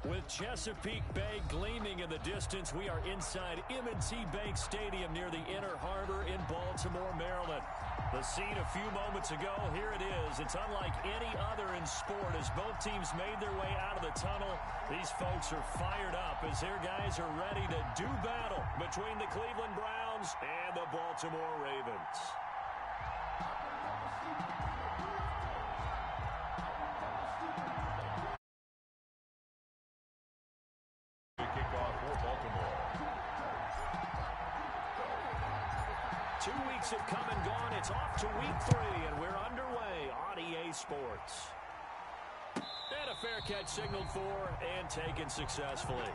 With Chesapeake Bay gleaming in the distance, we are inside M&T Bank Stadium near the Inner Harbor in Baltimore, Maryland. The scene a few moments ago, here it is. It's unlike any other in sport as both teams made their way out of the tunnel. These folks are fired up as their guys are ready to do battle between the Cleveland Browns and the Baltimore Ravens. Kickoff for Baltimore. 2 weeks have come and gone. It's off to week 3, and we're underway on EA Sports. And a fair catch signaled for and taken successfully.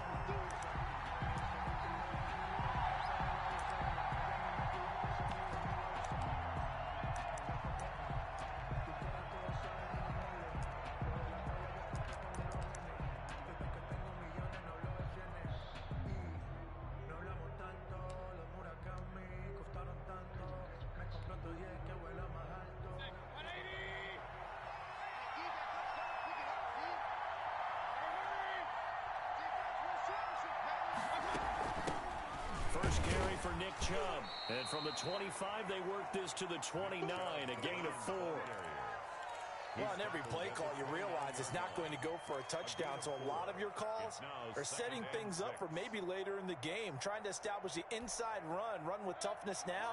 First carry for Nick Chubb. And from the 25, they work this to the 29, a gain of 4. Well, on every play call, you realize it's not going to go for a touchdown, so a lot of your calls are setting things up for maybe later in the game, trying to establish the inside run with toughness now,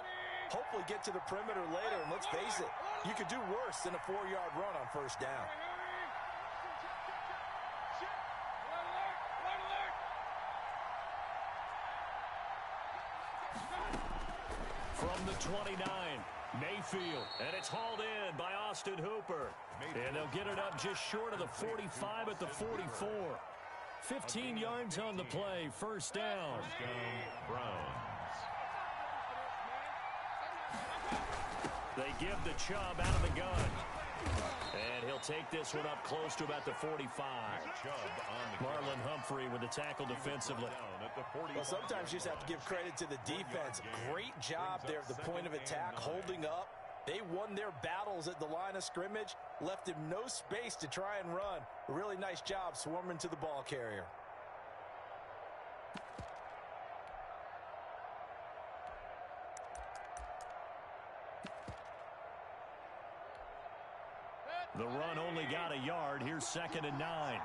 hopefully get to the perimeter later, and let's face it, you could do worse than a 4-yard run on first down. From the 29, Mayfield, and it's hauled in by Austin Hooper. And they'll get it up just short of the 45 at the 44. 15 yards on the play, first down. Browns. They give the Chubb out of the gun. And he'll take this one up close to about the 45. Marlon Humphrey with the tackle defensively. Well, sometimes you just have to give credit to the defense. Great job there at the point of attack, holding up. They won their battles at the line of scrimmage, left him no space to try and run. A really nice job swarming to the ball carrier. The run only got a yard. Here's 2nd and 9.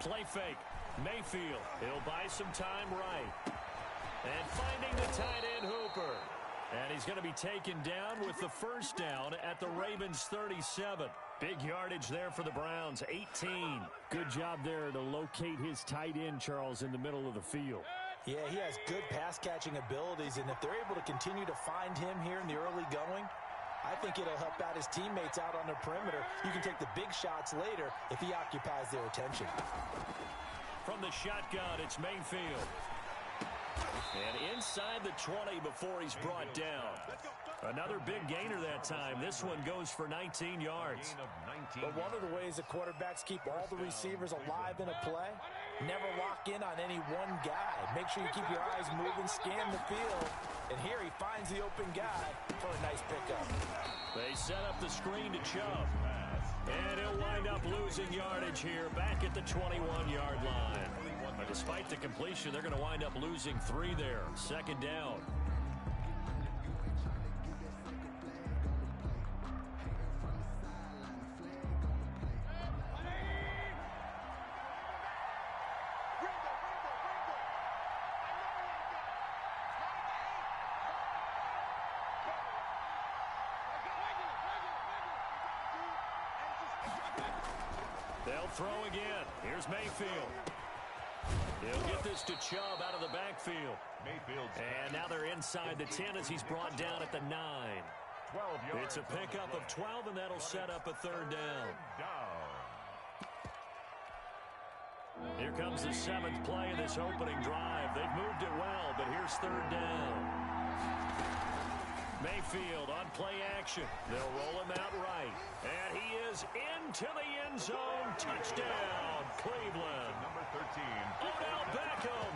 Play fake. Mayfield. He'll buy some time right. And finding the tight end, Hooper. And he's going to be taken down with the first down at the Ravens' 37. Big yardage there for the Browns, 18. Good job there to locate his tight end, Charles, in the middle of the field. Yeah, he has good pass-catching abilities, and if they're able to continue to find him here in the early going, I think it'll help out his teammates out on the perimeter. You can take the big shots later if he occupies their attention. From the shotgun, it's Mayfield. And inside the 20 before he's brought down. Another big gainer that time. This one goes for 19 yards. But one of the ways the quarterbacks keep all the receivers alive in a play, never lock in on any one guy. Make sure you keep your eyes moving, scan the field. And here he finds the open guy for a nice pickup. They set up the screen to Chubb. And he'll wind up losing yardage here back at the 21-yard line. But despite the completion, they're going to wind up losing 3 there. 2nd down. They'll throw again. Here's Mayfield. He'll get this to Chubb out of the backfield. And now they're inside the 10 as he's brought down at the 9. 12 yards. It's a pickup of 12, and that'll set up a 3rd down. Here comes the 7th play of this opening drive. They've moved it well, but here's 3rd down. Mayfield on play action. They'll roll him out right. And he is into the end zone. Touchdown, Cleveland. Number 13. Odell Beckham.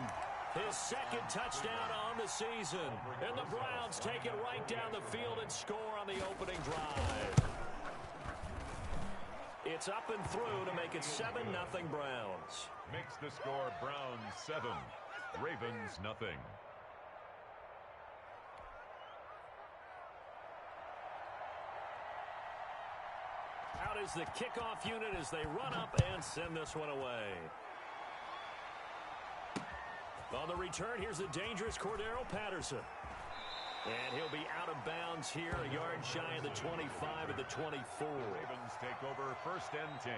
His 2nd touchdown on the season. And the Browns take it right down the field and score on the opening drive. It's up and through to make it 7-0 Browns. Makes the score Browns 7, Ravens nothing. Out is the kickoff unit as they run up and send this one away. On the return, here's the dangerous Cordero Patterson. And he'll be out of bounds here, a yard shy of the 25 at the 24. Ravens take over 1st and 10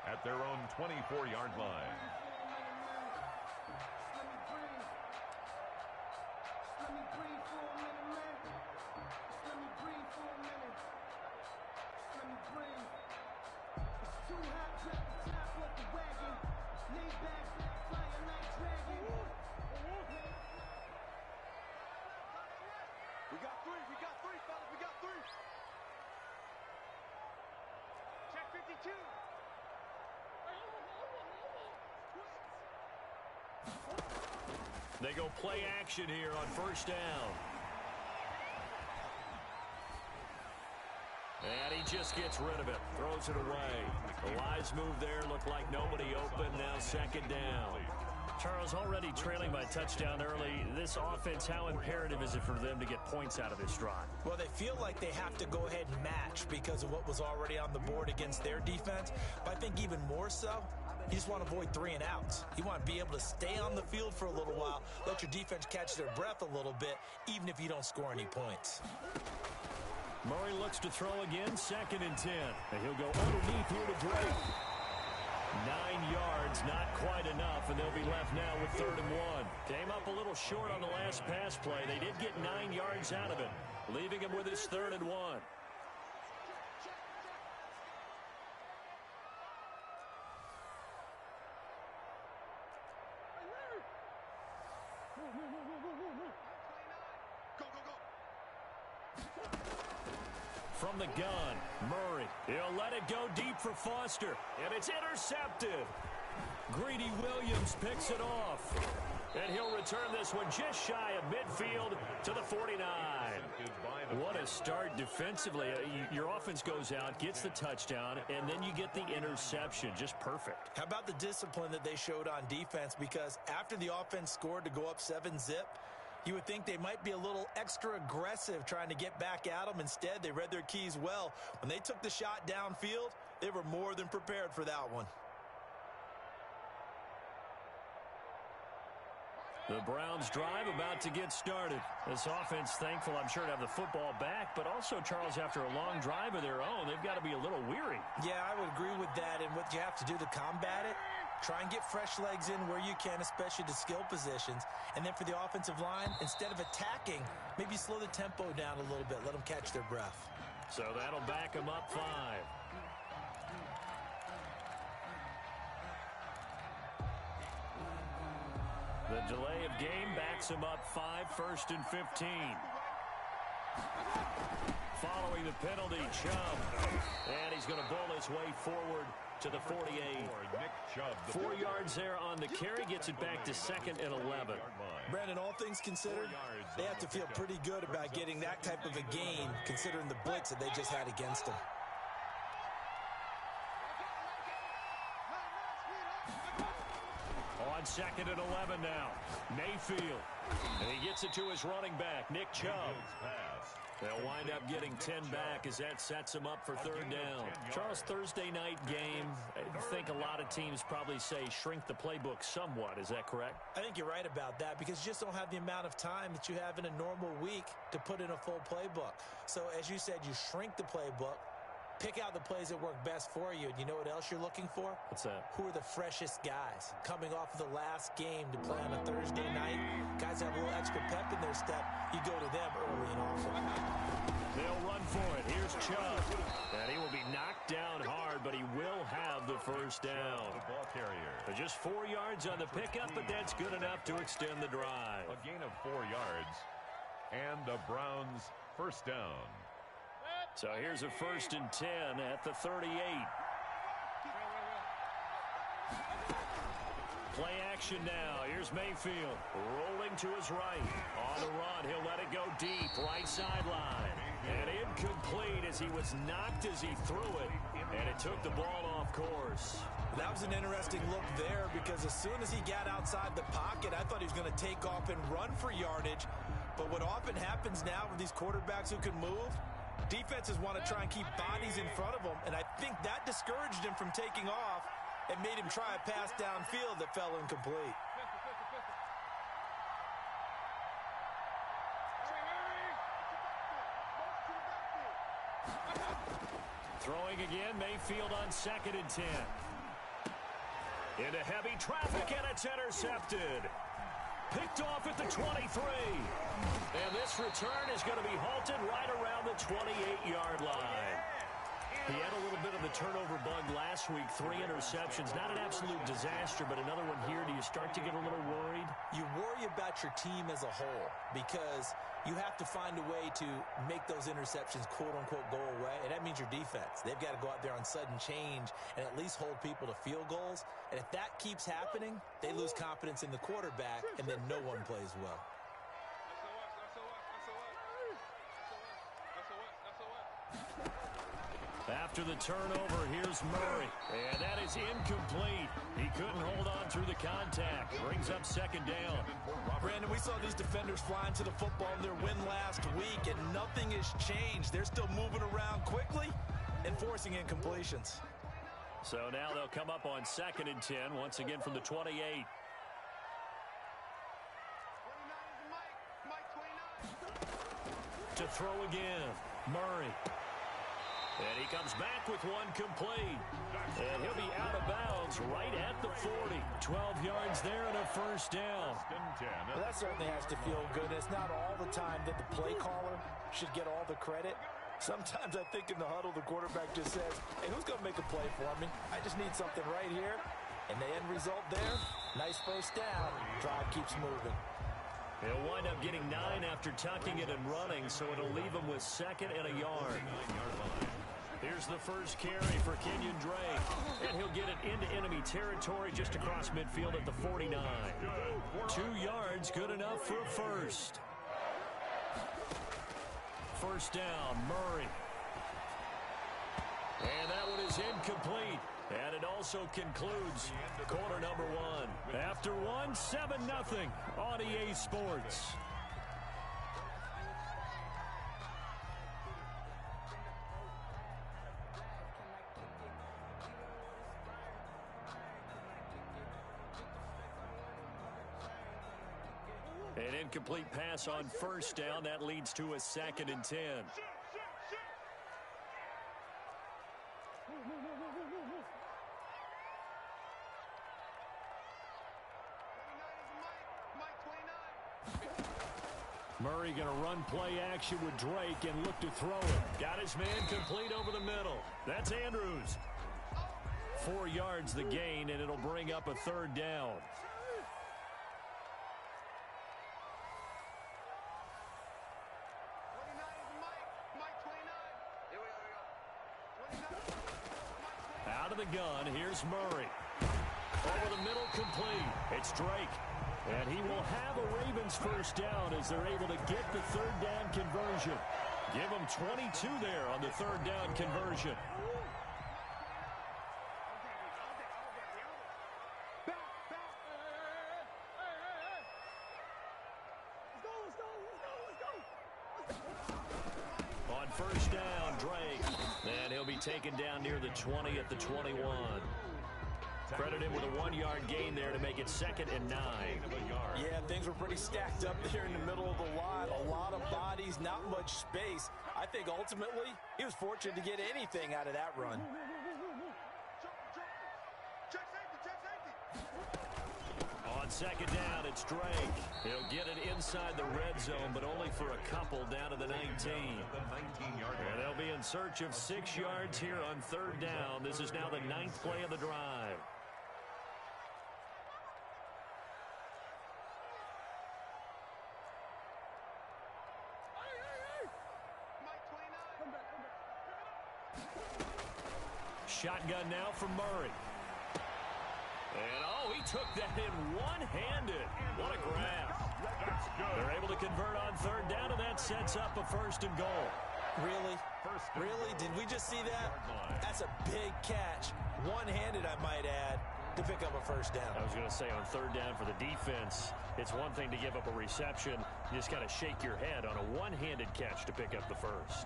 at their own 24-yard line. We got three, fellas. We got three. Check 52. They go play action here on 1st down. And he just gets rid of it. Throws it away. The wise move there. Looked like nobody open. Now 2nd down. Charles, already trailing by touchdown early. This offense, how imperative is it for them to get points out of this drive? Well, they feel like they have to go ahead and match because of what was already on the board against their defense. But I think even more so, you just want to avoid 3 and outs. You want to be able to stay on the field for a little while, let your defense catch their breath a little bit, even if you don't score any points. Murray looks to throw again, 2nd and 10. And he'll go underneath here to Drake. 9 yards, not quite enough, and they'll be left now with 3rd and 1. Came up a little short on the last pass play. They did get 9 yards out of it, leaving him with his 3rd and 1. From the gun, Murray. He'll let it go deep for Foster, and it's intercepted. Greedy Williams picks it off, and he'll return this one just shy of midfield to the 49. What a start defensively. Your offense goes out, gets the touchdown, and then you get the interception. Just perfect. How about the discipline that they showed on defense? Because after the offense scored to go up 7-zip, you would think they might be a little extra aggressive trying to get back at them. Instead, they read their keys well. When they took the shot downfield, they were more than prepared for that one. The Browns drive about to get started. This offense thankful, I'm sure, to have the football back, but also, Charles, after a long drive of their own, they've got to be a little weary. Yeah, I would agree with that, and what you have to do to combat it, try and get fresh legs in where you can, especially to skill positions. And then for the offensive line, instead of attacking, maybe slow the tempo down a little bit. Let them catch their breath. So that'll back them up 5. The delay of game backs him up 5, 1st and 15. Following the penalty, Chubb. And he's going to bowl his way forward to the 48. 4 yards there on the carry, gets it back to 2nd and 11. Brandon, all things considered, they have to feel pretty good about getting that type of a gain, considering the blitz that they just had against them. On 2nd and 11 now. Mayfield. And he gets it to his running back, Nick Chubb. They'll wind up getting 10 back as that sets them up for 3rd down. Charles, Thursday night game, I think a lot of teams probably say shrink the playbook somewhat. Is that correct? I think you're right about that because you just don't have the amount of time that you have in a normal week to put in a full playbook. So as you said, you shrink the playbook, pick out the plays that work best for you. And you know what else you're looking for? What's that? Who are the freshest guys coming off of the last game to play on a Thursday night? Guys have a little extra pep in their step. You go to them early and often. They'll run for it. Here's Chubb. And he will be knocked down hard, but he will have the 1st down. The ball carrier. Just 4 yards on the pickup, but that's good enough to extend the drive. A gain of 4 yards and the Browns 1st down. So here's a 1st and 10 at the 38. Play action now. Here's Mayfield rolling to his right. On the run, he'll let it go deep, right sideline. And incomplete as he was knocked as he threw it. And it took the ball off course. That was an interesting look there because as soon as he got outside the pocket, I thought he was going to take off and run for yardage. But what often happens now with these quarterbacks who can move, defenses want to try and keep bodies in front of them. And I think that discouraged him from taking off and made him try a pass downfield that fell incomplete. Throwing again, Mayfield on 2nd and 10. Into heavy traffic, and it's intercepted. Picked off at the 23. And this return is going to be halted right around the 28-yard line. He had a little bit of the turnover bug last week, 3 interceptions. Not an absolute disaster, but another one here. Do you start to get a little worried? You worry about your team as a whole because you have to find a way to make those interceptions, quote-unquote, go away. And that means your defense. They've got to go out there on sudden change and at least hold people to field goals. And if that keeps happening, they lose confidence in the quarterback, and then no one plays well. After the turnover, here's Murray. And that is incomplete. He couldn't hold on through the contact. Brings up 2nd down. Brandon, we saw these defenders flying to the football in their win last week, and nothing has changed. They're still moving around quickly and forcing incompletions. So now they'll come up on 2nd and 10, once again from the 28. To throw again, Murray. And he comes back with one complete. And he'll be out of bounds right at the 40. 12 yards there and a 1st down. Well, that certainly has to feel good. It's not all the time that the play caller should get all the credit. Sometimes I think in the huddle, the quarterback just says, hey, who's going to make a play for me? I just need something right here. And the end result there, nice 1st down. Drive keeps moving. He'll wind up getting 9 after tucking it and running, so it'll leave him with 2nd and a yard. Here's the first carry for Kenyon Drake. And he'll get it into enemy territory just across midfield at the 49. 2 yards, good enough for a 1st. 1st down, Murray. And that one is incomplete. And it also concludes quarter number 1. After 1, 7-0 on EA Sports. An incomplete pass on 1st down. That leads to a 2nd and 10. Murray going to run play action with Drake and look to throw it. Got his man complete over the middle. That's Andrews. 4 yards the gain, and it'll bring up a 3rd down. Out of the gun, here's Murray. Over the middle, complete. It's Drake. And he will have a Ravens 1st down as they're able to get the 3rd down conversion. Give them 22 there on the 3rd down conversion. On 1st down, Drake. And he'll be taken down near the 20 at the 21. Credit him with a 1-yard gain there to make it 2nd and 9. Yeah, things were pretty stacked up there in the middle of the lot. A lot of bodies, not much space. I think ultimately he was fortunate to get anything out of that run. On 2nd down, it's Drake. He'll get it inside the red zone, but only for a couple down to the 19. And they'll be in search of 6 yards here on 3rd down. This is now the 9th play of the drive. Shotgun now for Murray. And, oh, he took that in one-handed. What a grab. They're able to convert on third down, and that sets up a 1st and goal. Really? Really? Did we just see that? That's a big catch. One-handed, I might add, to pick up a 1st down. I was going to say on 3rd down for the defense, it's one thing to give up a reception. You just got to shake your head on a one-handed catch to pick up the 1st.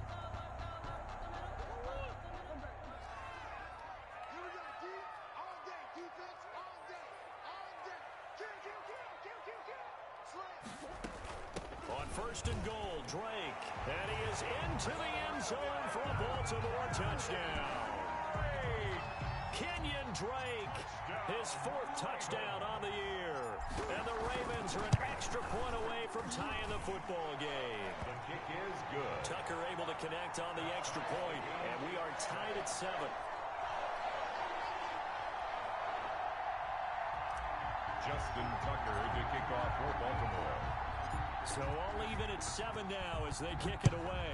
On 1st and goal, Drake. And he is into the end zone for a Baltimore touchdown. Kenyon Drake, his 4th touchdown on the year. And the Ravens are an extra point away from tying the football game. The kick is good. Tucker able to connect on the extra point, and we are tied at 7. Justin Tucker to kick off for Baltimore. So all even at 7 now as they kick it away.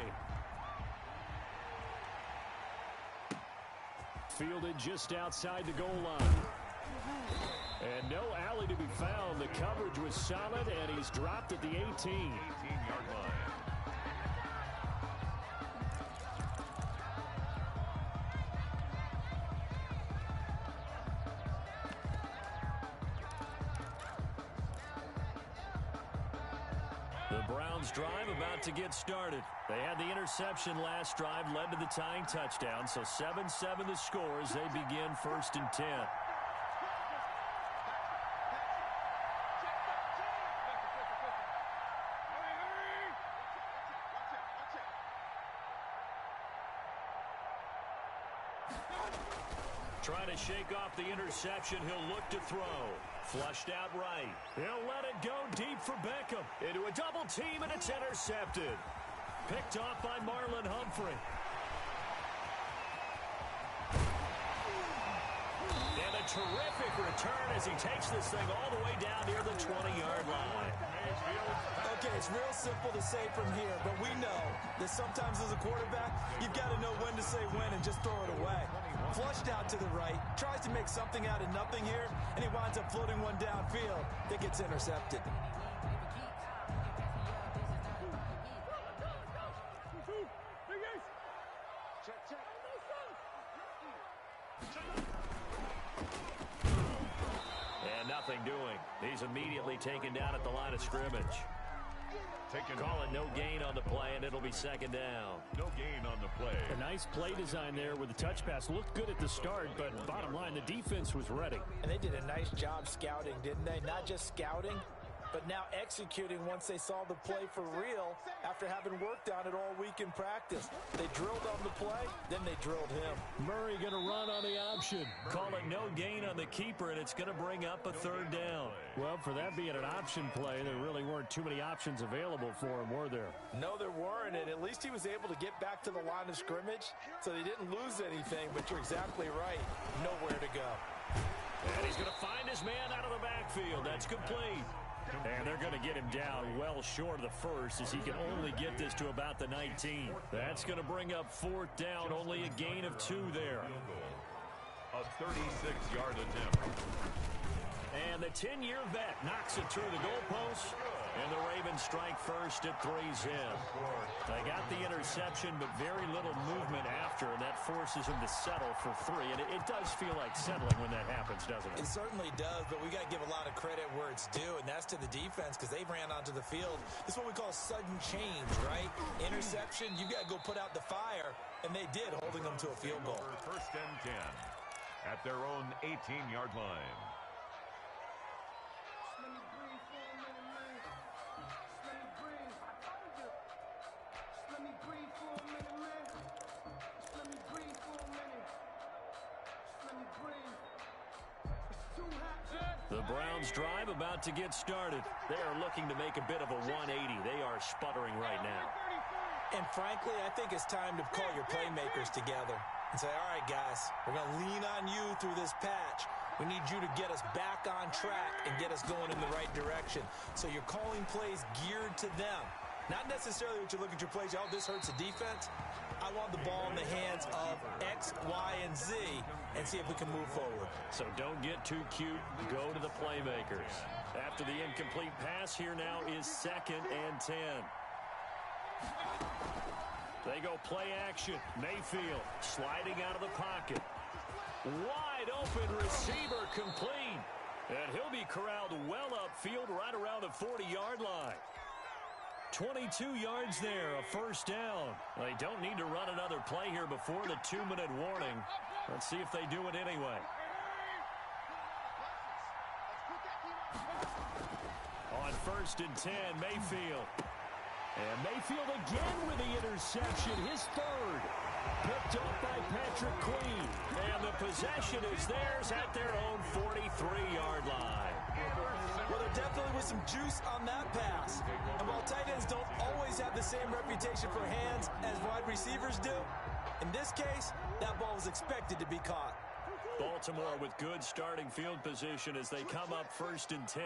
Fielded just outside the goal line. And no alley to be found. The coverage was solid, and he's dropped at the 18. 18-yard line. The Browns drive about to get started. They had the interception last drive, led to the tying touchdown, so 7-7 the score as they begin 1st and 10. Trying to shake off the interception. He'll look to throw. Flushed out right. He'll let it go deep for Beckham. Into a double team, and it's intercepted. Picked off by Marlon Humphrey. And a terrific return as he takes this thing all the way down near the 20-yard line. Okay, it's real simple to say from here, but we know that sometimes as a quarterback, you've got to know when to say when and just throw it away. Flushed out to the right, tries to make something out of nothing here, and he winds up floating one downfield that gets intercepted. And nothing doing. He's immediately taken down at the line of scrimmage. Call it no gain on the play, and it'll be 2nd down. No gain on the play. A nice play design there with the touch pass. Looked good at the start, but bottom line, the defense was ready. And they did a nice job scouting, didn't they? Not just scouting, but now executing once they saw the play for real after having worked on it all week in practice. They drilled on the play, then they drilled him. Murray going to run on the option. Call it no gain on the keeper, and it's going to bring up a 3rd down. Well, for that being an option play, there really weren't too many options available for him, were there? No, there weren't, and at least he was able to get back to the line of scrimmage, so they didn't lose anything, but you're exactly right. Nowhere to go. And he's going to find his man out of the backfield. That's complete. And they're going to get him down well short of the 1st as he can only get this to about the 19. That's going to bring up 4th down, only a gain of 2 there. A 36-yard attempt. And the 10-year vet knocks it through the goalpost. And the Ravens strike first at 3-zip. They got the interception, but very little movement after, and that forces him to settle for 3. And it does feel like settling when that happens, doesn't it? It certainly does, but we got to give a lot of credit where it's due, and that's to the defense because they ran onto the field. It's what we call sudden change, right? Interception, you got to go put out the fire, and they did, holding them to a field goal. 1st and 10 at their own 18-yard line. The Browns drive about to get started. They are looking to make a bit of a 180. They are sputtering right now. And frankly, I think it's time to call your playmakers together and say, all right, guys, we're going to lean on you through this patch. We need you to get us back on track and get us going in the right direction. So you're calling plays geared to them. Not necessarily what you look at your plays, oh, this hurts the defense. I want the ball in the hands of X, Y, and Z and see if we can move forward. So don't get too cute. Go to the playmakers. After the incomplete pass, here now is 2nd and 10. They go play action. Mayfield sliding out of the pocket. Wide open receiver complete. And he'll be corralled well upfield right around the 40-yard line. 22 yards there, a first down. They don't need to run another play here before the 2-minute warning. Let's see if they do it anyway. On 1st and 10, Mayfield. And Mayfield again with the interception, his 3rd. Picked up by Patrick Queen. And the possession is theirs at their own 43-yard line. Well, there definitely was some juice on that pass. And while tight ends don't always have the same reputation for hands as wide receivers do, in this case, that ball was expected to be caught. Baltimore with good starting field position as they come up 1st and 10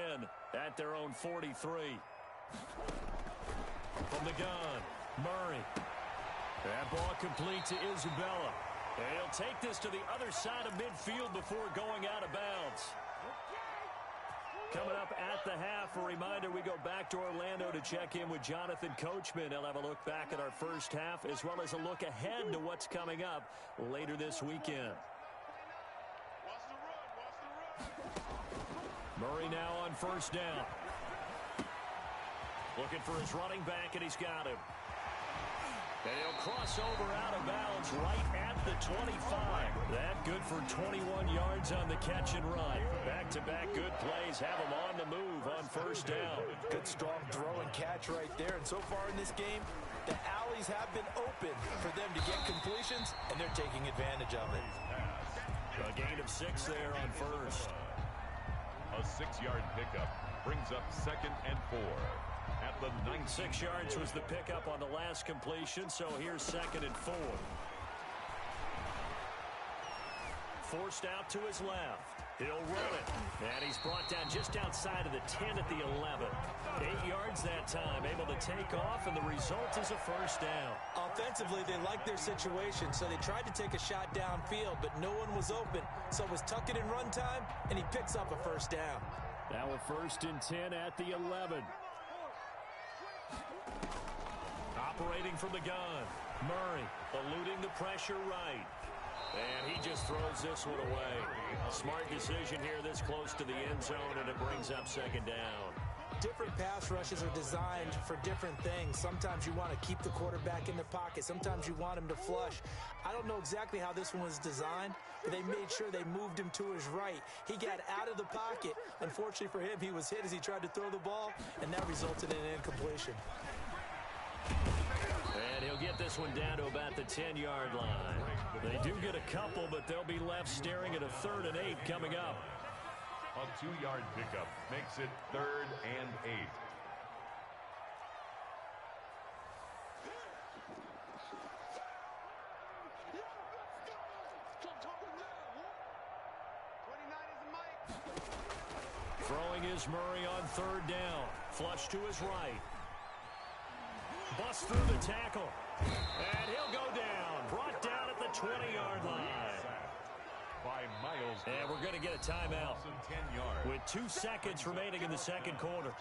at their own 43. From the gun, Murray. That ball complete to Isabella. And he'll take this to the other side of midfield before going out of bounds. Coming up at the half, a reminder, we go back to Orlando to check in with Jonathan Coachman. He'll have a look back at our first half as well as a look ahead to what's coming up later this weekend. Murray now on 1st down. Looking for his running back, and he's got him. And he'll cross over out of bounds right at the 25. That good for 21 yards on the catch and run. Back-to-back good plays have him on the move on 1st down. Good strong throw and catch right there. And so far in this game, the alleys have been open for them to get completions, and they're taking advantage of it. A gain of 6 there on 1st. A 6-yard pickup brings up 2nd and 4. At the 6 yards was the pickup on the last completion, so here's 2nd and 4. Forced out to his left. He'll run it. And he's brought down just outside of the 10 at the 11. 8 yards that time, able to take off, and the result is a first down. Offensively, they liked their situation, so they tried to take a shot downfield, but no one was open. So it was tuck it in run time, and he picks up a first down. Now a 1st and 10 at the 11. Operating from the gun. Murray eluding the pressure right. And he just throws this one away. Smart decision here this close to the end zone, and it brings up 2nd down. Different pass rushes are designed for different things. Sometimes you want to keep the quarterback in the pocket. Sometimes you want him to flush. I don't know exactly how this one was designed, but they made sure they moved him to his right. He got out of the pocket. Unfortunately for him, he was hit as he tried to throw the ball, and that resulted in an incompletion. And he'll get this one down to about the 10-yard line. They do get a couple, but they'll be left staring at a 3rd and 8 coming up. A 2-yard pickup makes it 3rd and 8. Throwing is Murray on 3rd down. Flush to his right. Bust through the tackle. And he'll go down. Brought down at the 20-yard line. By Miles. And we're going to get a timeout with 2 seconds remaining in the 2nd quarter.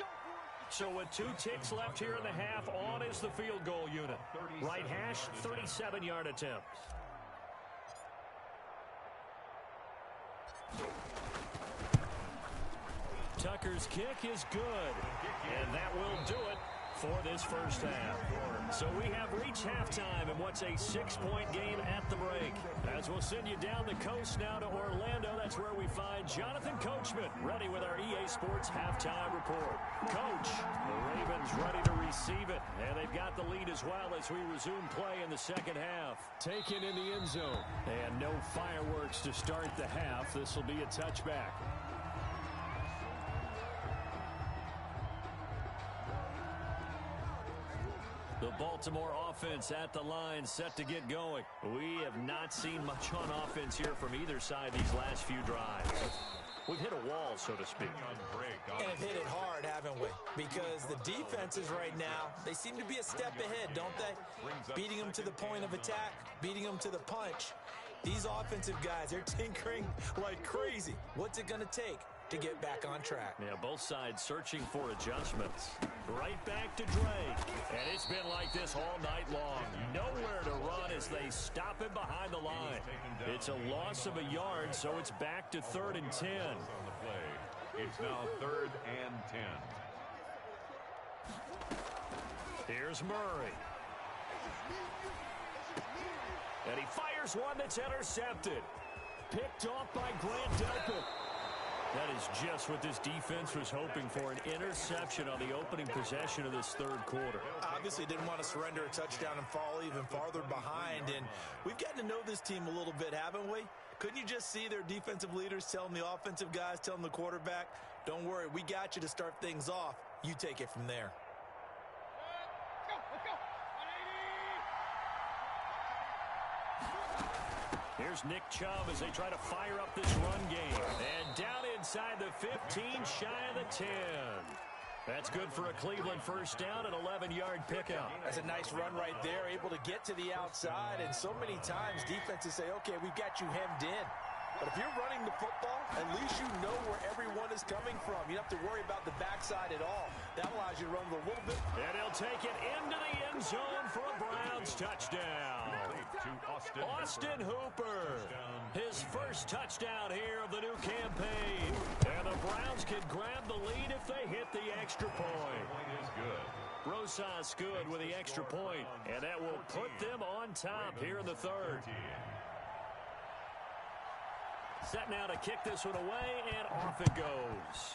So with 2 ticks left here in the half, on is the field goal unit. Right hash, 37-yard attempt. Tucker's kick is good. And that will do it for this first half. So we have reached halftime in what's a 6-point game at the break. As we'll send you down the coast now to Orlando, that's where we find Jonathan Coachman ready with our EA Sports halftime report. Coach, the Ravens ready to receive it, and they've got the lead as well as we resume play in the 2nd half. Taken in the end zone, and no fireworks to start the half. This will be a touchback. The Baltimore offense at the line, set to get going. We have not seen much on offense here from either side these last few drives. we've hit a wall, so to speak. And have hit it hard, haven't we? Because the defenses right now, they seem to be a step ahead, don't they? Beating them to the point of attack, beating them to the punch. These offensive guys, they're tinkering like crazy. What's it going to take to get back on track? Yeah, both sides searching for adjustments. Right back to Drake. And it's been like this all night long. Nowhere to run as they stop him behind the line. It's a loss of a yard, so it's back to 3rd and 10. It's now 3rd and 10. Here's Murray. And he fires one that's intercepted. Picked off by Grant Delpit. That is just what this defense was hoping for, an interception on the opening possession of this 3rd quarter. Obviously didn't want to surrender a touchdown and fall even farther behind, and we've gotten to know this team a little bit, haven't we? Couldn't you just see their defensive leaders telling the offensive guys, telling the quarterback, don't worry, we got you to start things off. You take it from there. Here's Nick Chubb as they try to fire up this run game. And down inside the 15, shy of the 10. That's good for a Cleveland first down, an 11-yard pickup. That's a nice run right there, able to get to the outside. And so many times defenses say, okay, we've got you hemmed in. But if you're running the football, at least you know where everyone is coming from. You don't have to worry about the backside at all. That allows you to run with a little bit. And he'll take it into the end zone for a Browns touchdown. Austin Hooper. His first touchdown here of the new campaign. And the Browns can grab the lead if they hit the extra point. Rosas good with the extra point, and that will put them on top here in the 3rd. Set now to kick this one away, and off it goes.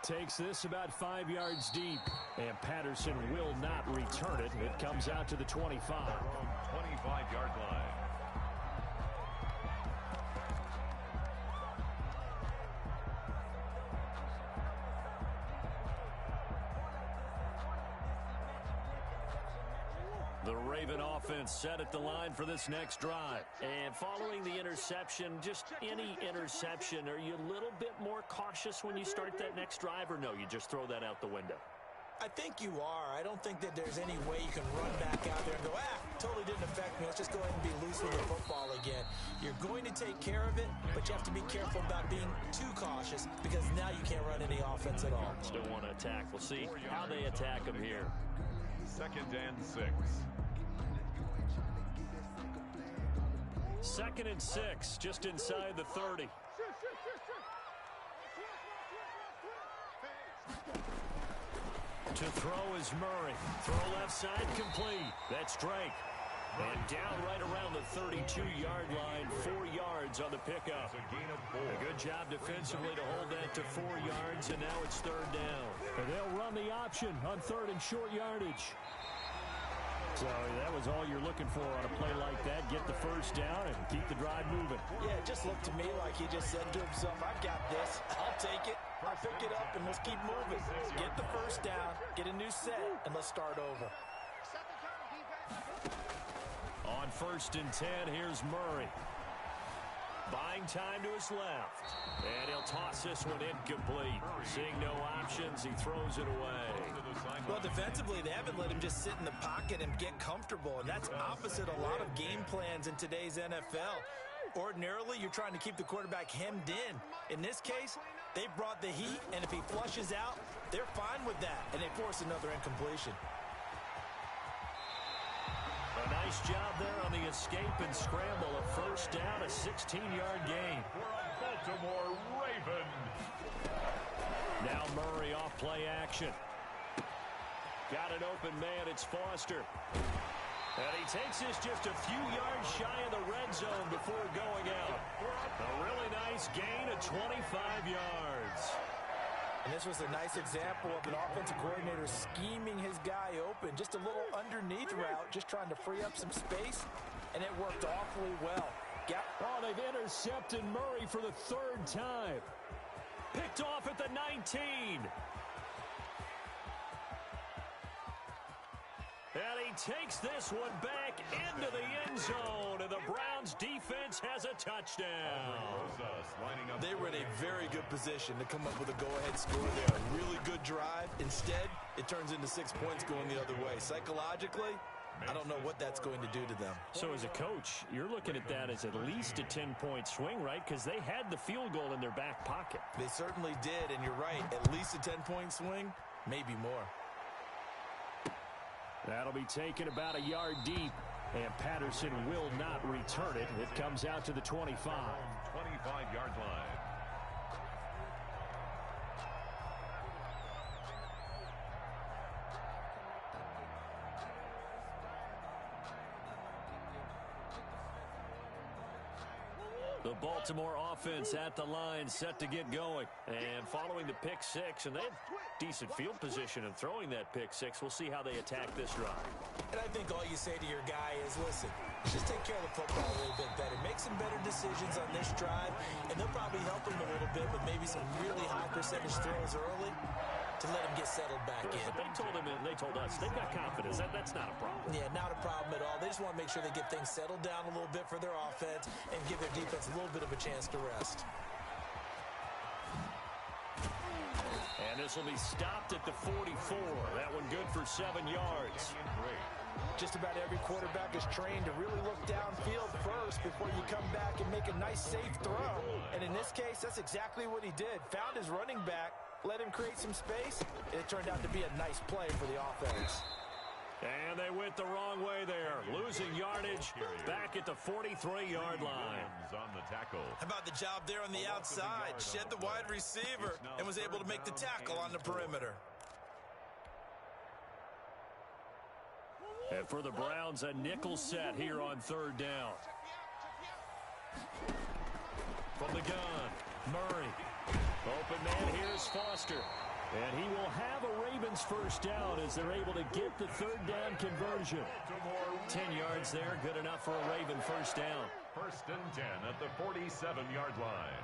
Takes this about 5 yards deep, and Patterson will not return it. It comes out to the 25. 25-yard line. The Raven offense set at the line for this next drive. And following the interception, just any interception, are you a little bit more cautious when you start that next drive, or no, you just throw that out the window? I think you are. I don't think that there's any way you can run back out there and go, totally didn't affect me. Let's just go ahead and be loose with the football again. You're going to take care of it, but you have to be careful about being too cautious because now you can't run any offense at all. Still want to attack. We'll see how they attack them here. 2nd and 6. 2nd and 6, just inside the 30. To throw is Murray. Throw left side complete. That's Drake. And down right around the 32-yard line, 4 yards on the pickup. A good job defensively to hold that to 4 yards, and now it's 3rd down. And they'll run the option on 3rd and short yardage. So that was all you're looking for on a play like that. Get the first down and keep the drive moving. Yeah, it just looked to me like he just said to himself, I've got this. I'll take it. I'll pick it up, and let's keep moving. Get the first down, get a new set, and let's start over. On 1st and 10, here's Murray. Buying time to his left. And he'll toss this one incomplete. Seeing no options, he throws it away. Well, defensively, they haven't let him just sit in the pocket and get comfortable, and that's opposite a lot of game plans in today's NFL. Ordinarily, you're trying to keep the quarterback hemmed in. In this case, they brought the heat, and if he flushes out, they're fine with that, and they force another incompletion. A nice job there on the escape and scramble. A first down, a 16-yard gain. Baltimore Raven. Now Murray off play action. Got an open man. It's Foster. And he takes this just a few yards shy of the red zone before going out. A really nice gain of 25 yards. And this was a nice example of an offensive coordinator scheming his guy open. Just a little underneath route, just trying to free up some space, and it worked awfully well. Oh, they've intercepted Murray for the 3rd time. Picked off at the 19. And he takes this one back into the end zone, and the Browns defense has a touchdown. They were in a very good position to come up with a go-ahead score there. A really good drive. Instead, it turns into 6 points going the other way. Psychologically, I don't know what that's going to do to them. So as a coach, you're looking at that as at least a 10-point swing, right? Because they had the field goal in their back pocket. They certainly did, and you're right. At least a 10-point swing, maybe more. That'll be taken about a yard deep, and Patterson will not return it. It comes out to the 25. 25-yard line. The Baltimore offense at the line, set to get going. And following the pick six, and they have decent field position in throwing that pick six. We'll see how they attack this drive. And I think all you say to your guy is, listen, just take care of the football a little bit better. Make some better decisions on this drive, and they'll probably help him a little bit with maybe some really high percentage throws early to let him get settled back in. But they told us they've got confidence. That's not a problem. Yeah, not a problem at all. They just want to make sure they get things settled down a little bit for their offense and give their defense a little bit of a chance to rest. And this will be stopped at the 44. That one good for 7 yards. Just about every quarterback is trained to really look downfield first before you come back and make a nice, safe throw. And in this case, that's exactly what he did. Found his running back, let him create some space, and it turned out to be a nice play for the offense. And they went the wrong way there. Losing yardage back at the 43-yard line. On the tackle. How about the job there on the outside? Shed the wide receiver and was able to make the tackle on the perimeter. And for the Browns, a nickel set here on third down. From the gun, Murray. Open man, here's Foster. And he will have a Ravens first down as they're able to get the third down conversion. 10 yards there, good enough for a Raven first down. First and 10 at the 47-yard line.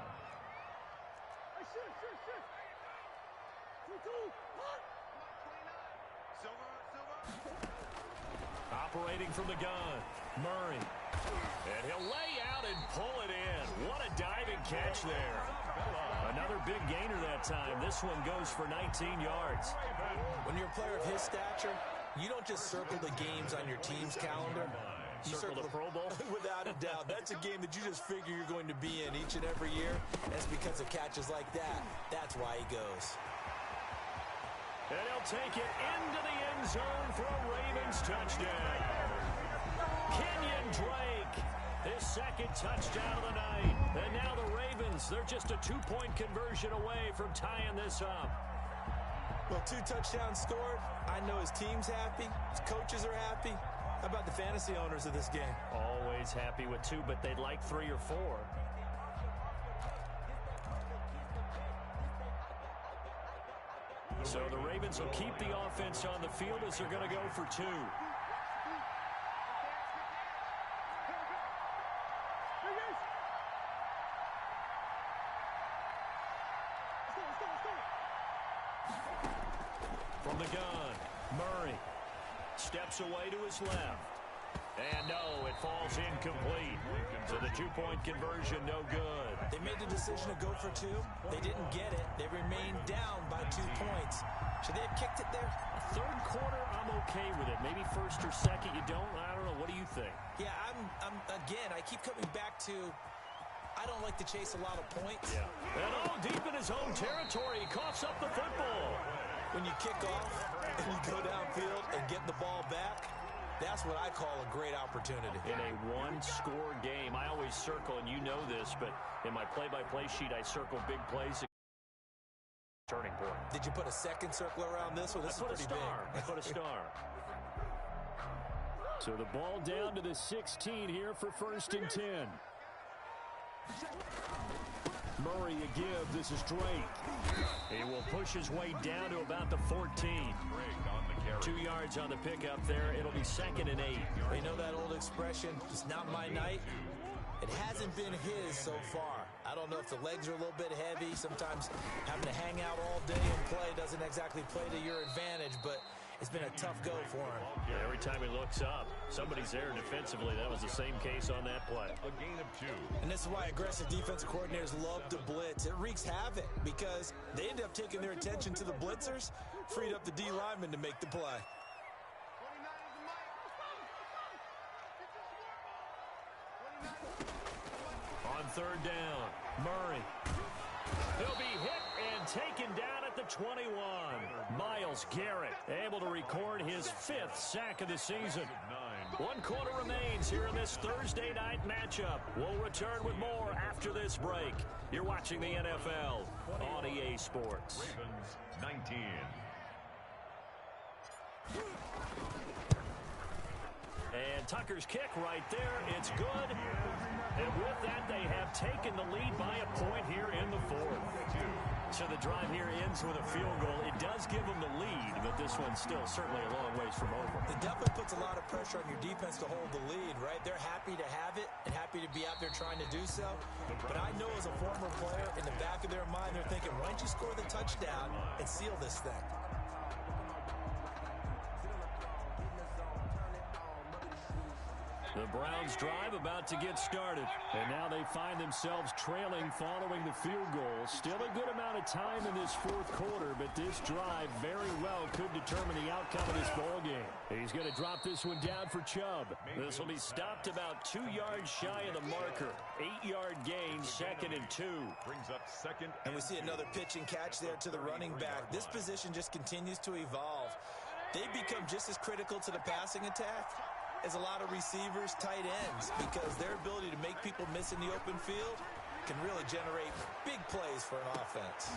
Operating from the gun, Murray. And he'll lay out and pull it in. What a diving catch there. Another big gainer that time. This one goes for 19 yards. When you're a player of his stature, you don't just circle the games on your team's calendar. You circle the Pro Bowl? Without a doubt. That's a game that you just figure you're going to be in each and every year. And it's because of catches like that. That's why he goes. And he'll take it into the end zone for a Ravens touchdown. Kenyon Drake, his second touchdown of the night. And now the Ravens, they're just a 2-point conversion away from tying this up. Well, 2 touchdowns scored. I know his team's happy. His coaches are happy. How about the fantasy owners of this game? Always happy with 2, but they'd like 3 or 4. So the Ravens will keep the offense on the field as they're going to go for 2. From the gun, Murray steps away to his left. And no, it falls incomplete. So the 2-point conversion, no good. They made the decision to go for 2. They didn't get it. They remained down by 2 points. Should they have kicked it there? Third quarter, I'm okay with it. Maybe first or second, you don't. I don't know. What do you think? Yeah, again, I keep coming back to I don't like to chase a lot of points. Yeah. And deep in his own territory, he coughs up the football. When you kick off and you go downfield and get the ball back, that's what I call a great opportunity. In a one-score game, I always circle, and you know this, but in my play-by-play sheet, I circle big plays. Turning point. Did you put a second circle around this one? This is pretty big. I put a star. So the ball down to the 16 here for first and 10. Murray a give. This is Drake. He will push his way down to about the 14. 2 yards on the pickup there. It'll be 2nd and 8. You know that old expression, it's not my night? It hasn't been his so far. I don't know if the legs are a little bit heavy. Sometimes having to hang out all day and play doesn't exactly play to your advantage, but it's been a tough go for him. Yeah, every time he looks up, somebody's there defensively. That was the same case on that play. A gain of 2. And this is why aggressive defensive coordinators love to blitz. It wreaks havoc because they end up taking their attention to the blitzers, freed up the D lineman to make the play. On third down, Murray. He'll be hit and taken down at the 21. Myles Garrett able to record his 5th sack of the season. 1 quarter remains here in this Thursday night matchup. We'll return with more after this break. You're watching the NFL on EA Sports. Ravens 19. And Tucker's kick right there. It's good. And with that, they have taken the lead by a point here in the 4th. So the drive here ends with a field goal. It does give them the lead, but this one's still certainly a long ways from over. It definitely puts a lot of pressure on your defense to hold the lead, right? They're happy to have it and happy to be out there trying to do so. But I know as a former player, in the back of their mind, they're thinking, why don't you score the touchdown and seal this thing? The Browns drive about to get started. And now they find themselves trailing following the field goal. Still a good amount of time in this 4th quarter, but this drive very well could determine the outcome of this ball game. He's going to drop this one down for Chubb. This will be stopped about 2 yards shy of the marker. 8-yard gain, 2nd and 2. Brings up 2nd. And we see another pitch and catch there to the running back. This position just continues to evolve. They become just as critical to the passing attack as a lot of receivers, tight ends, because their ability to make people miss in the open field can really generate big plays for an offense.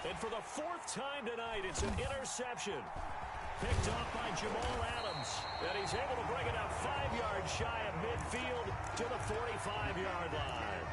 And for the 4th time tonight, it's an interception. Picked off by Jamal Adams. And he's able to bring it up 5 yards shy of midfield to the 45-yard line.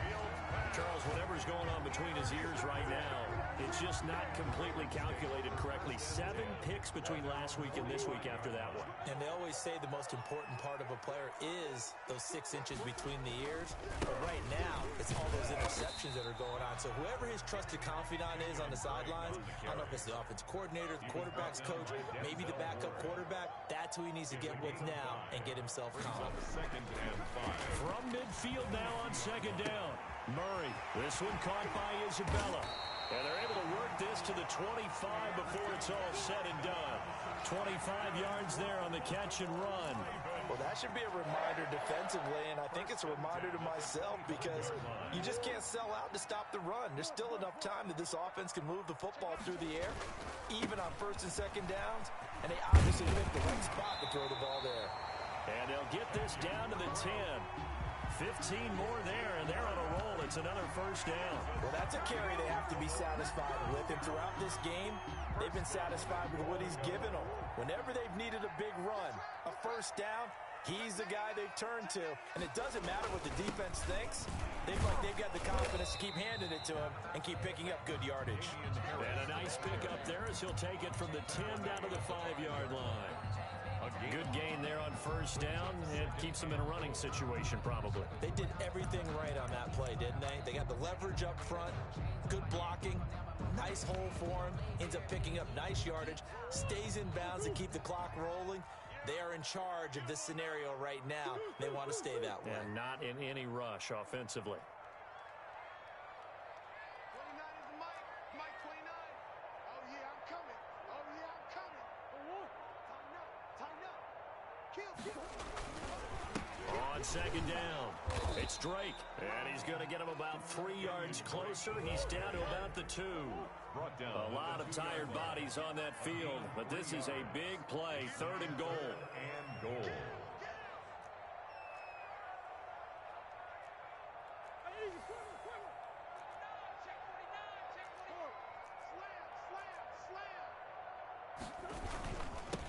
Charles, whatever's going on between his ears right now, it's just not completely calculated correctly. 7 picks between last week and this week after that one. And they always say the most important part of a player is those 6 inches between the ears. But right now, it's all those interceptions that are going on. So whoever his trusted confidant is on the sidelines, I don't know if it's the offensive coordinator, the quarterback's coach, maybe the backup quarterback, that's who he needs to get with now and get himself calm. 2nd and 5. From midfield now on 2nd down. Murray, this one caught by Isabella. And they're able to work this to the 25 before it's all said and done. 25 yards there on the catch and run. Well, that should be a reminder defensively, and I think it's a reminder to myself because you just can't sell out to stop the run. There's still enough time that this offense can move the football through the air, even on 1st and 2nd downs, and they obviously picked the right spot to throw the ball there. And they'll get this down to the 10. 15 more there, and they're on a roll. It's another 1st down. Well, that's a carry they have to be satisfied with. And throughout this game, they've been satisfied with what he's given them. Whenever they've needed a big run, a 1st down, he's the guy they've turned to. And it doesn't matter what the defense thinks. They've got the confidence to keep handing it to him and keep picking up good yardage. And a nice pick up there as he'll take it from the 10 down to the 5-yard line. Good gain there on 1st down. It keeps them in a running situation, probably. They did everything right on that play, didn't they? They got the leverage up front, good blocking, nice hole for him, ends up picking up nice yardage, stays in bounds to keep the clock rolling. They are in charge of this scenario right now. They want to stay that way. And not in any rush offensively. 29 is the Mike. Mike 29. Oh, yeah, I'm coming. Oh, yeah, I'm coming. Tighten up. Tighten up. Kill. On 2nd down, it's Drake. And he's going to get him about 3 yards closer. He's down to about the 2. A lot of tired bodies on that field, but this is a big play. 3rd and goal. And goal.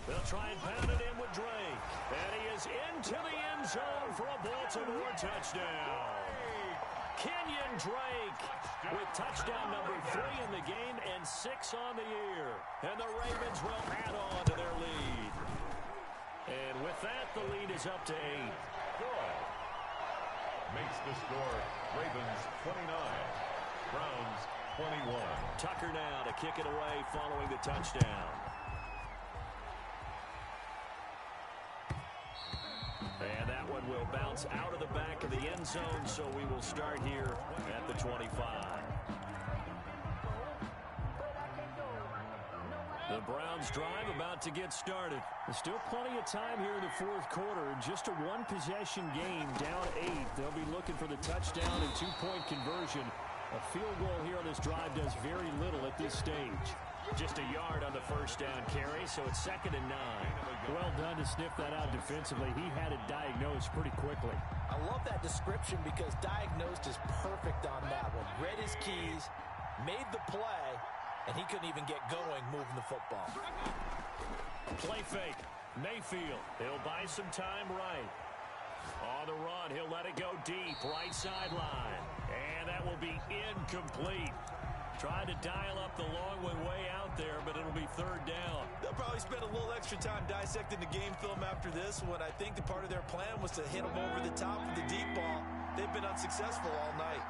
They'll try and pound it in with Drake. And he is into the end zone for a Baltimore touchdown. Kenyon Drake with touchdown number 3 in the game and 6 on the year. And the Ravens will add on to their lead. And with that, the lead is up to 8. Good. Makes the score Ravens 29, Browns 21. Tucker now to kick it away following the touchdown. It'll bounce out of the back of the end zone, so we will start here at the 25. The Browns drive about to get started. There's still plenty of time here in the fourth quarter. Just a one-possession game, down 8. They'll be looking for the touchdown and two-point conversion. A field goal here on this drive does very little at this stage. Just a yard on the first down carry, so it's 2nd and 9. Well done to sniff that out defensively. He had it diagnosed pretty quickly. I love that description because diagnosed is perfect on that one. Read his keys, made the play, and he couldn't even get going moving the football. Play fake. Mayfield. He'll buy some time right. On the run, he'll let it go deep. Right sideline. And that will be incomplete. Tried to dial up the long one way out there, but it'll be 3rd down. They'll probably spend a little extra time dissecting the game film after this one. I think the part of their plan was to hit them over the top with the deep ball. They've been unsuccessful all night.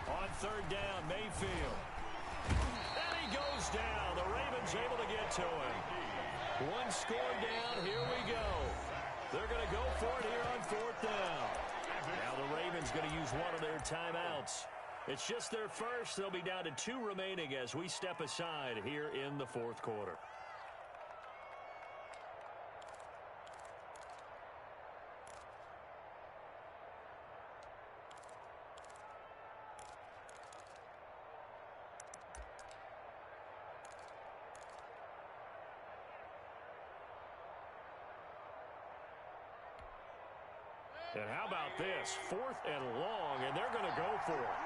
On 3rd down, Mayfield. And he goes down. The Ravens able to get to him. One score down. Here we go. They're going to go for it here on 4th down. Now the Ravens going to use one of their timeouts. It's just their first. They'll be down to 2 remaining as we step aside here in the fourth quarter. And how about this? 4th and long, and they're going to go for it.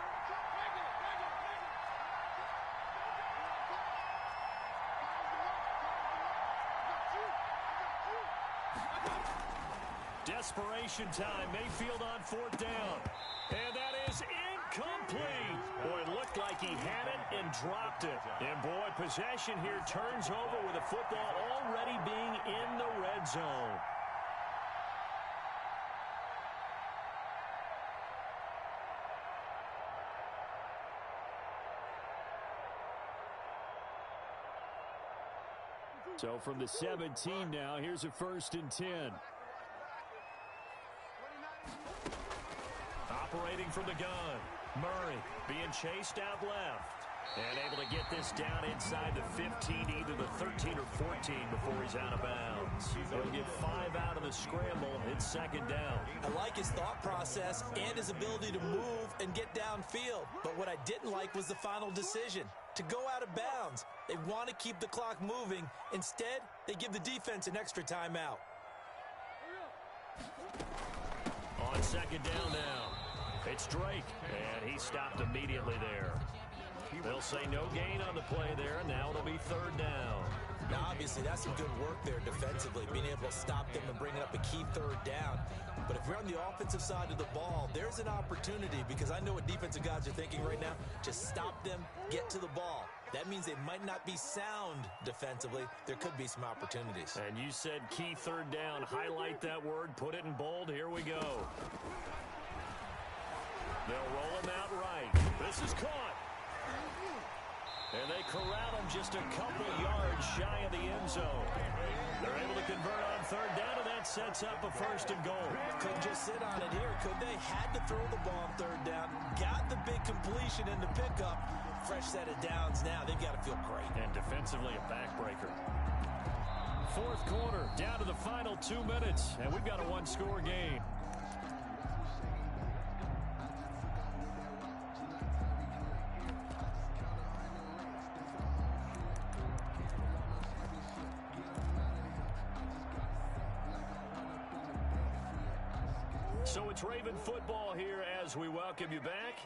Desperation time. Mayfield on 4th down. And that is incomplete. Boy, it looked like he had it and dropped it. And boy, possession here turns over with the football already being in the red zone. So from the 17 now, here's a 1st and 10. Operating from the gun. Murray being chased out left. And able to get this down inside the 15, either the 13 or 14 before he's out of bounds. He'll get 5 out of the scramble. It's 2nd down. I like his thought process and his ability to move and get downfield. But what I didn't like was the final decision, to go out of bounds. They want to keep the clock moving. Instead, they give the defense an extra timeout. On 2nd down now, it's Drake, and he stopped immediately there. They'll say no gain on the play there. Now it'll be 3rd down. Now, obviously, that's some good work there defensively, being able to stop them and bringing up a key 3rd down. But if you're on the offensive side of the ball, there's an opportunity, because I know what defensive guys are thinking right now. Just stop them, get to the ball. That means they might not be sound defensively. There could be some opportunities. And you said key 3rd down. Highlight that word. Put it in bold. Here we go. They'll roll him out right. This is caught. And they corral him just a couple yards shy of the end zone. They're able to convert on 3rd down, and that sets up a 1st and goal. Couldn't just sit on it here, could they? Had to throw the ball on 3rd down. Got the big completion in the pickup. Fresh set of downs now. They've got to feel great. And defensively, a backbreaker. 4th quarter, down to the final 2 minutes, and we've got a one-score game. So it's Raven football here as we welcome you back.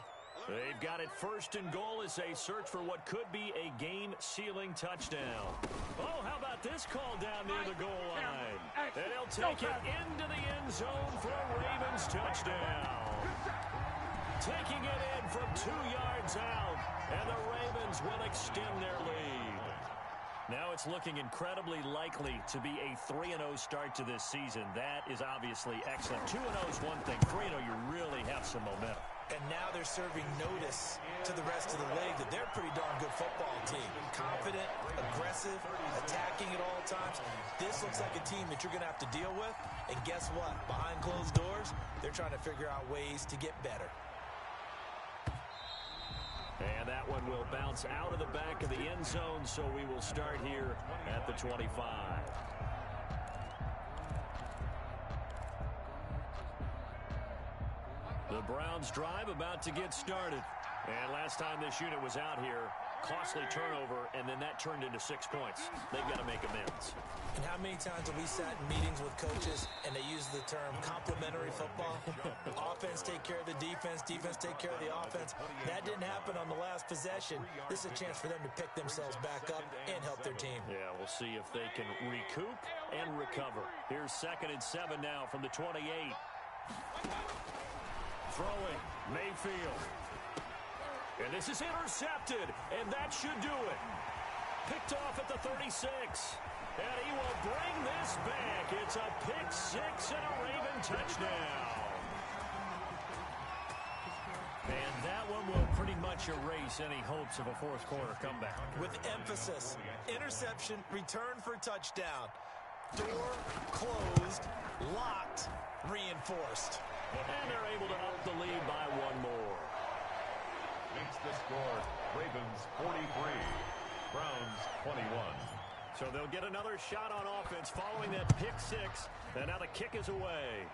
They've got it 1st and goal as they search for what could be a game-sealing touchdown. Oh, how about this call down near the goal line? And he'll take it into the end zone for a Ravens touchdown. Taking it in from 2 yards out, and the Ravens will extend their lead. Now it's looking incredibly likely to be a 3-0 start to this season. That is obviously excellent. 2-0 is one thing. 3-0, you really have some momentum. And now they're serving notice to the rest of the league that they're a pretty darn good football team. Confident, aggressive, attacking at all times. This looks like a team that you're going to have to deal with. And guess what? Behind closed doors, they're trying to figure out ways to get better. And that one will bounce out of the back of the end zone, so we will start here at the 25. The Browns drive about to get started. And last time this unit was out here, costly turnover, and then that turned into 6 points. They've got to make amends. And how many times have we sat in meetings with coaches and they use the term complementary football? Offense take care of the defense, defense take care of the offense. That didn't happen on the last possession. This is a chance for them to pick themselves back up and help their team. Yeah, we'll see if they can recoup and recover. Here's 2nd and 7 now from the 28. Throwing, Mayfield. And this is intercepted, and that should do it. Picked off at the 36. And he will bring this back. It's a pick 6 and a Raven touchdown. And that one will pretty much erase any hopes of a fourth quarter comeback. With emphasis, interception, return for touchdown. Door closed, locked, reinforced. And they're able to up the lead by 1 more. Makes the score Ravens 43, Browns 21. So they'll get another shot on offense following that pick 6. And now the kick is away.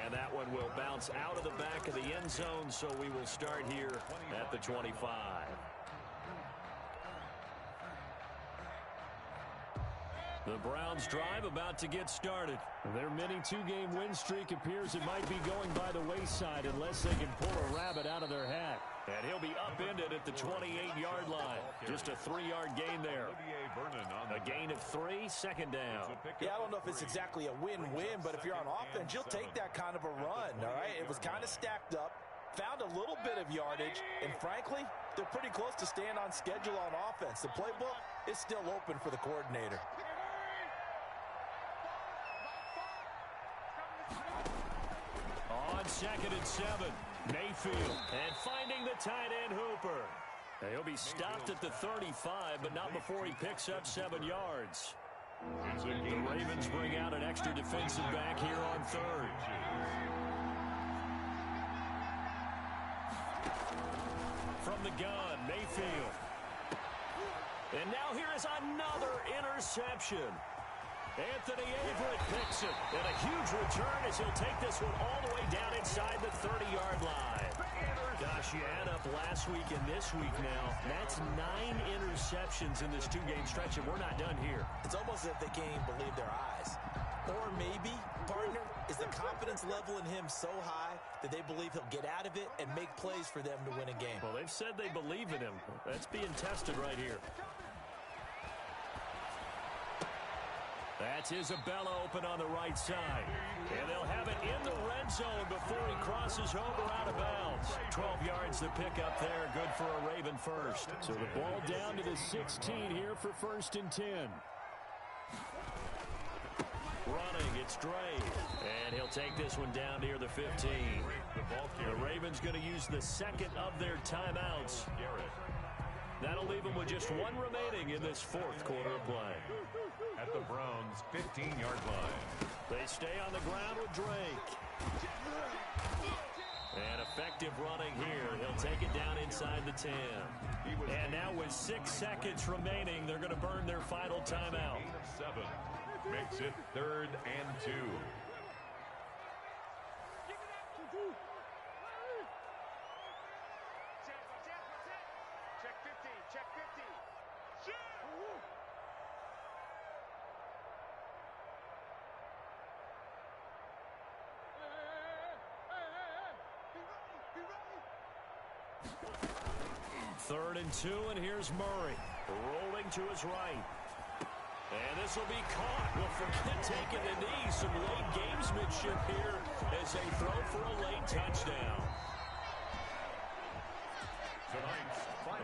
And that one will bounce out of the back of the end zone, so we will start here at the 25. The Browns drive about to get started. Their mini 2-game win streak appears it might be going by the wayside unless they can pull a rabbit out of their hat. And he'll be upended at the 28-yard line. Just a 3-yard gain there. A gain of 3, 2nd down. Yeah, I don't know if it's exactly a win-win, but if you're on offense, you'll take that kind of a run, all right? It was kind of stacked up, found a little bit of yardage, and frankly, they're pretty close to staying on schedule on offense. The playbook is still open for the coordinator. On 2nd and 7, Mayfield, and finding the tight end Hooper. He'll be stopped at the 35, but not before he picks up 7 yards. The Ravens bring out an extra defensive back here on 3rd. From the gun, Mayfield. And now here is another interception. Anthony Averett picks it, and a huge return as he'll take this one all the way down inside the 30-yard line. Gosh, you add up last week and this week now, that's 9 interceptions in this 2-game stretch, and we're not done here. It's almost as if they can't even believe their eyes. Or maybe, partner, is the confidence level in him so high that they believe he'll get out of it and make plays for them to win a game. Well, they've said they believe in him. That's being tested right here. That's Isabella open on the right side. And they'll have it in the red zone before he crosses over out of bounds. 12 yards to pick up there. Good for a Raven first. So the ball down to the 16 here for 1st and 10. Running, it's Dre. And he'll take this one down near the 15. The Ravens going to use the 2nd of their timeouts. That'll leave them with just 1 remaining in this 4th quarter of play. At the Browns' 15-yard line. They stay on the ground with Drake. And effective running here. He'll take it down inside the 10. And now with 6 seconds remaining, they're going to burn their final timeout. 7 makes it 3rd and 2. Check 50, check 50. Third and 2, and here's Murray rolling to his right. And this will be caught. We'll forget taking the knee. Some late gamesmanship here as they throw for a late touchdown.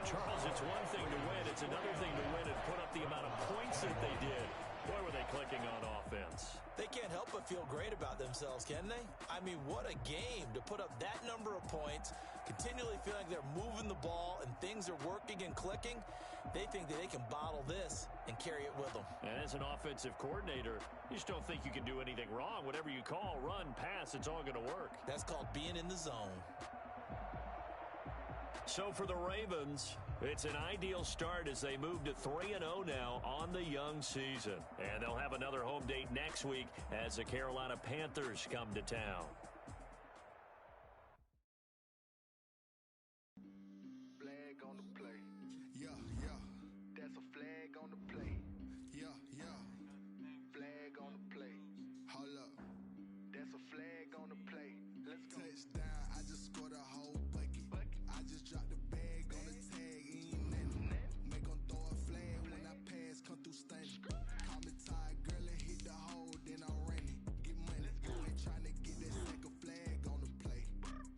Charles, it's one thing to win. It's another thing to win and put up the amount of points that they did. Boy, were they clicking on offense. They can't help but feel great about themselves, can they? I mean, what a game to put up that number of points, continually feeling like they're moving the ball and things are working and clicking. They think that they can bottle this and carry it with them. And as an offensive coordinator, you just don't think you can do anything wrong. Whatever you call, run, pass, it's all going to work. That's called being in the zone. So for the Ravens, it's an ideal start as they move to 3-0 now on the young season. And they'll have another home date next week as the Carolina Panthers come to town. Flag on the play. Yeah, yeah. That's a flag on the play. Yeah, yeah. Flag on the play. Hold up. That's a flag on the play. Let's go. Touchdown. I just scored a whole bucket. I just dropped the bag on the tag. Ain't nothing. Make them throw a flag when I pass. Come through stunning. Call me tired, girl, and hit the hole. Then I'm running. Get money. Ain't trying to get that second flag on the play.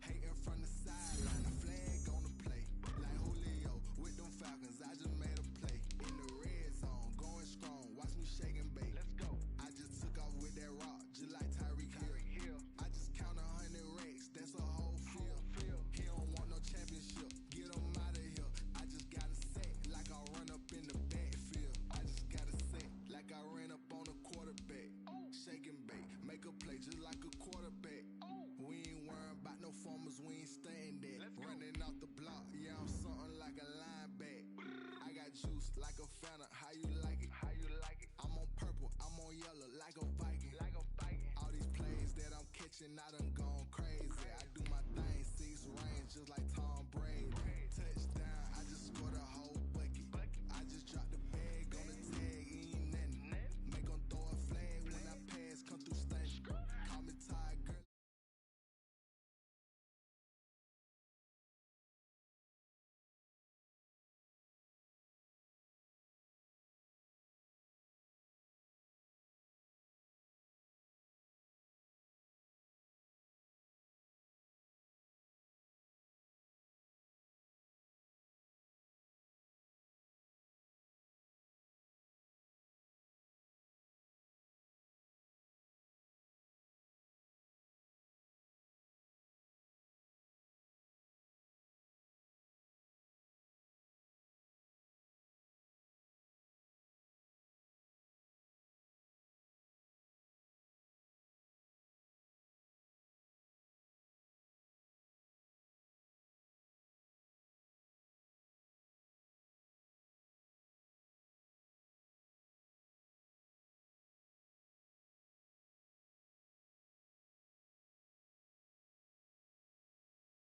Hating from the sideline. A flag on the play. Like Julio with them Falcons. I just made a play. In the red zone. Going strong. Watch me shake and bake. Let's go. I just took off with that rock. Just like Tyreek Hill. I just count 100 racks. That's a whole field. He don't want no championship. Get him out of here. I just got a set like I run up in the backfield. I just got a set like I ran up on a quarterback. Shake and bake. Make a play just like a quarterback. We ain't worrying about no formers. We ain't staying there. Running off the block. Yeah, I'm something like a lineback. I got juice like a Fanta. How you like it? How you like it? I'm on purple. I'm on yellow like a Viking. Like a Viking. All these plays that I'm catching, I done